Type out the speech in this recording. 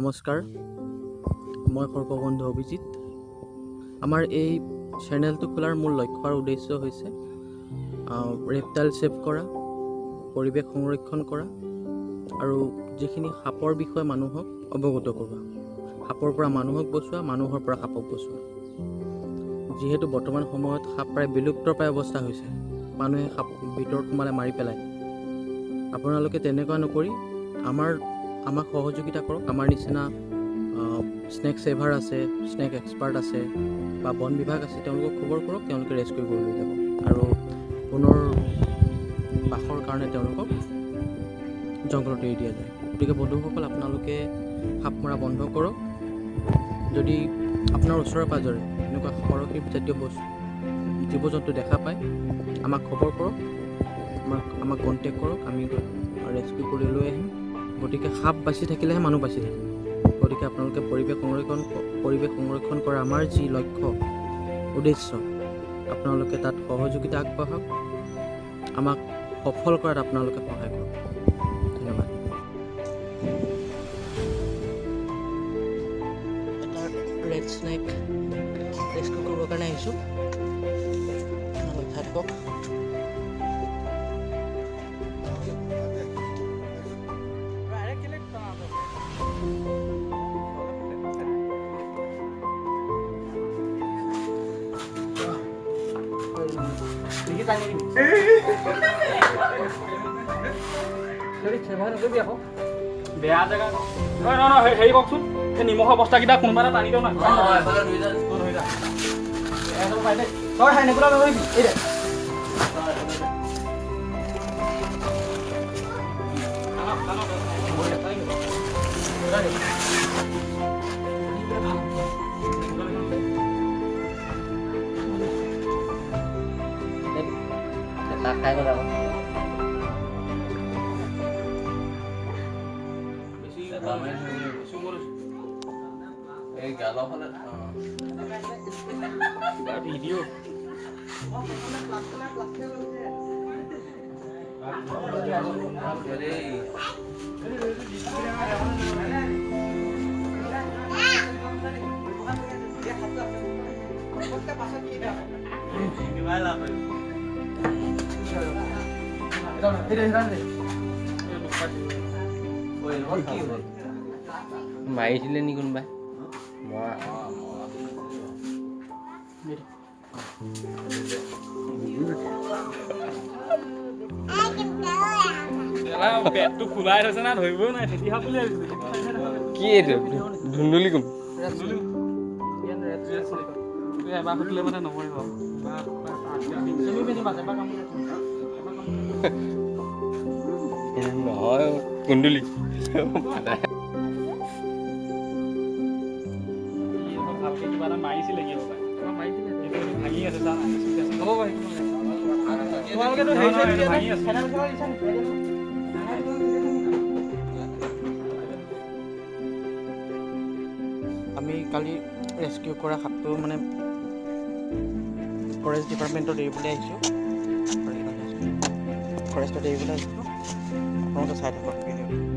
নমস্কাৰ, মই সৰ্ববন্ধু অভিজিত। আমাৰ এই চেনেলটো খোলাৰ মূল লক্ষ্য আৰু উদ্দেশ্য হৈছে ৰেপটাইল ছেভ কৰা, পৰিৱেশ সংৰক্ষণ কৰা আৰু যিখিনি সাপৰ বিষয়ে মানুহক অৱগত কৰোৱা, সাপৰ পৰা মানুহক বচোৱা, মানুহৰ পৰা সাপক বচোৱা। যিহেতু বৰ্তমান সময়ত সাপ প্ৰায় বিলুপ্তপ্ৰায় অৱস্থা হৈছে, মানুহে সাপ ভিতৰত সোমালে মাৰি পেলায়। আপোনালোকে তেনেকুৱা নকৰি আমাক সহযোগিতা কৰক। আমাৰ নিচিনা স্নেক ছেভাৰ আছে, স্নেক এক্সপাৰ্ট আছে বা বন বিভাগ আছে, তেওঁলোকক খবৰ কৰক, তেওঁলোকে ৰেস্কিউ কৰি লৈ যাব আৰু পুনৰ বাসৰ কাৰণে তেওঁলোকক জংঘলত এৰি দিয়া যায়। গতিকে বন্ধুসকল, আপোনালোকে সাপ মৰা বন্ধ কৰক। যদি আপোনাৰ ওচৰে পাঁজৰে এনেকুৱা সৰহীপ জাতীয় জীৱ জন্তু দেখা পায়, আমাক খবৰ কৰক, আমাক কণ্টেক্ট কৰক, আমি ৰেস্কিউ কৰি লৈ আহিম। গতিকে সাপ বাচি থাকিলেহে মানুহ বাচি থাকিব। গতিকে আপোনালোকে পৰিৱেশ সংৰক্ষণ কৰা আমাৰ যি লক্ষ্য উদ্দেশ্য, আপোনালোকে তাত সহযোগিতা আগবঢ়াওক, আমাক সফল কৰাত আপোনালোকে সহায় কৰক। ধন্যবাদ। এটা ৰেড স্নেক ৰেস্কিউ কৰিবৰ কাৰণে আহিছোঁ। আপোনালোকে চাই থাকক। বেয়া জেগা হেৰি কওকচোন, এই নিমখৰ বস্তাকেইটা কোনোবা এটা টানি দিওঁ না। ভিডিঅ' মাৰিছিলে নি কোনোবাই? পেটটো ফুলাই থৈছে না, ধৰিবই নাই। ফেটি সাপ বুলি ভাবিছিলো। কি এইটো? ধুন্দুলি কোন? এবাৰ সুধিলে মানে নমৰিব। নহয়, কুন্দুলি। কিবা এটা মাৰিছিলে কি হ'ব? ভাঙি আছে চা। হ'ব বাৰু, তোমালোকেতো ভাঙি আছে। আমি কালি ৰেস্কিউ কৰা সাপটো মানে ফৰেষ্ট ডিপাৰ্টমেণ্টত এৰিবলৈ আহিছোঁ। ফৰেষ্টত এৰিবলৈ আহিছোঁ। আপোনালোকে চাই থাকক ভিডিঅ'।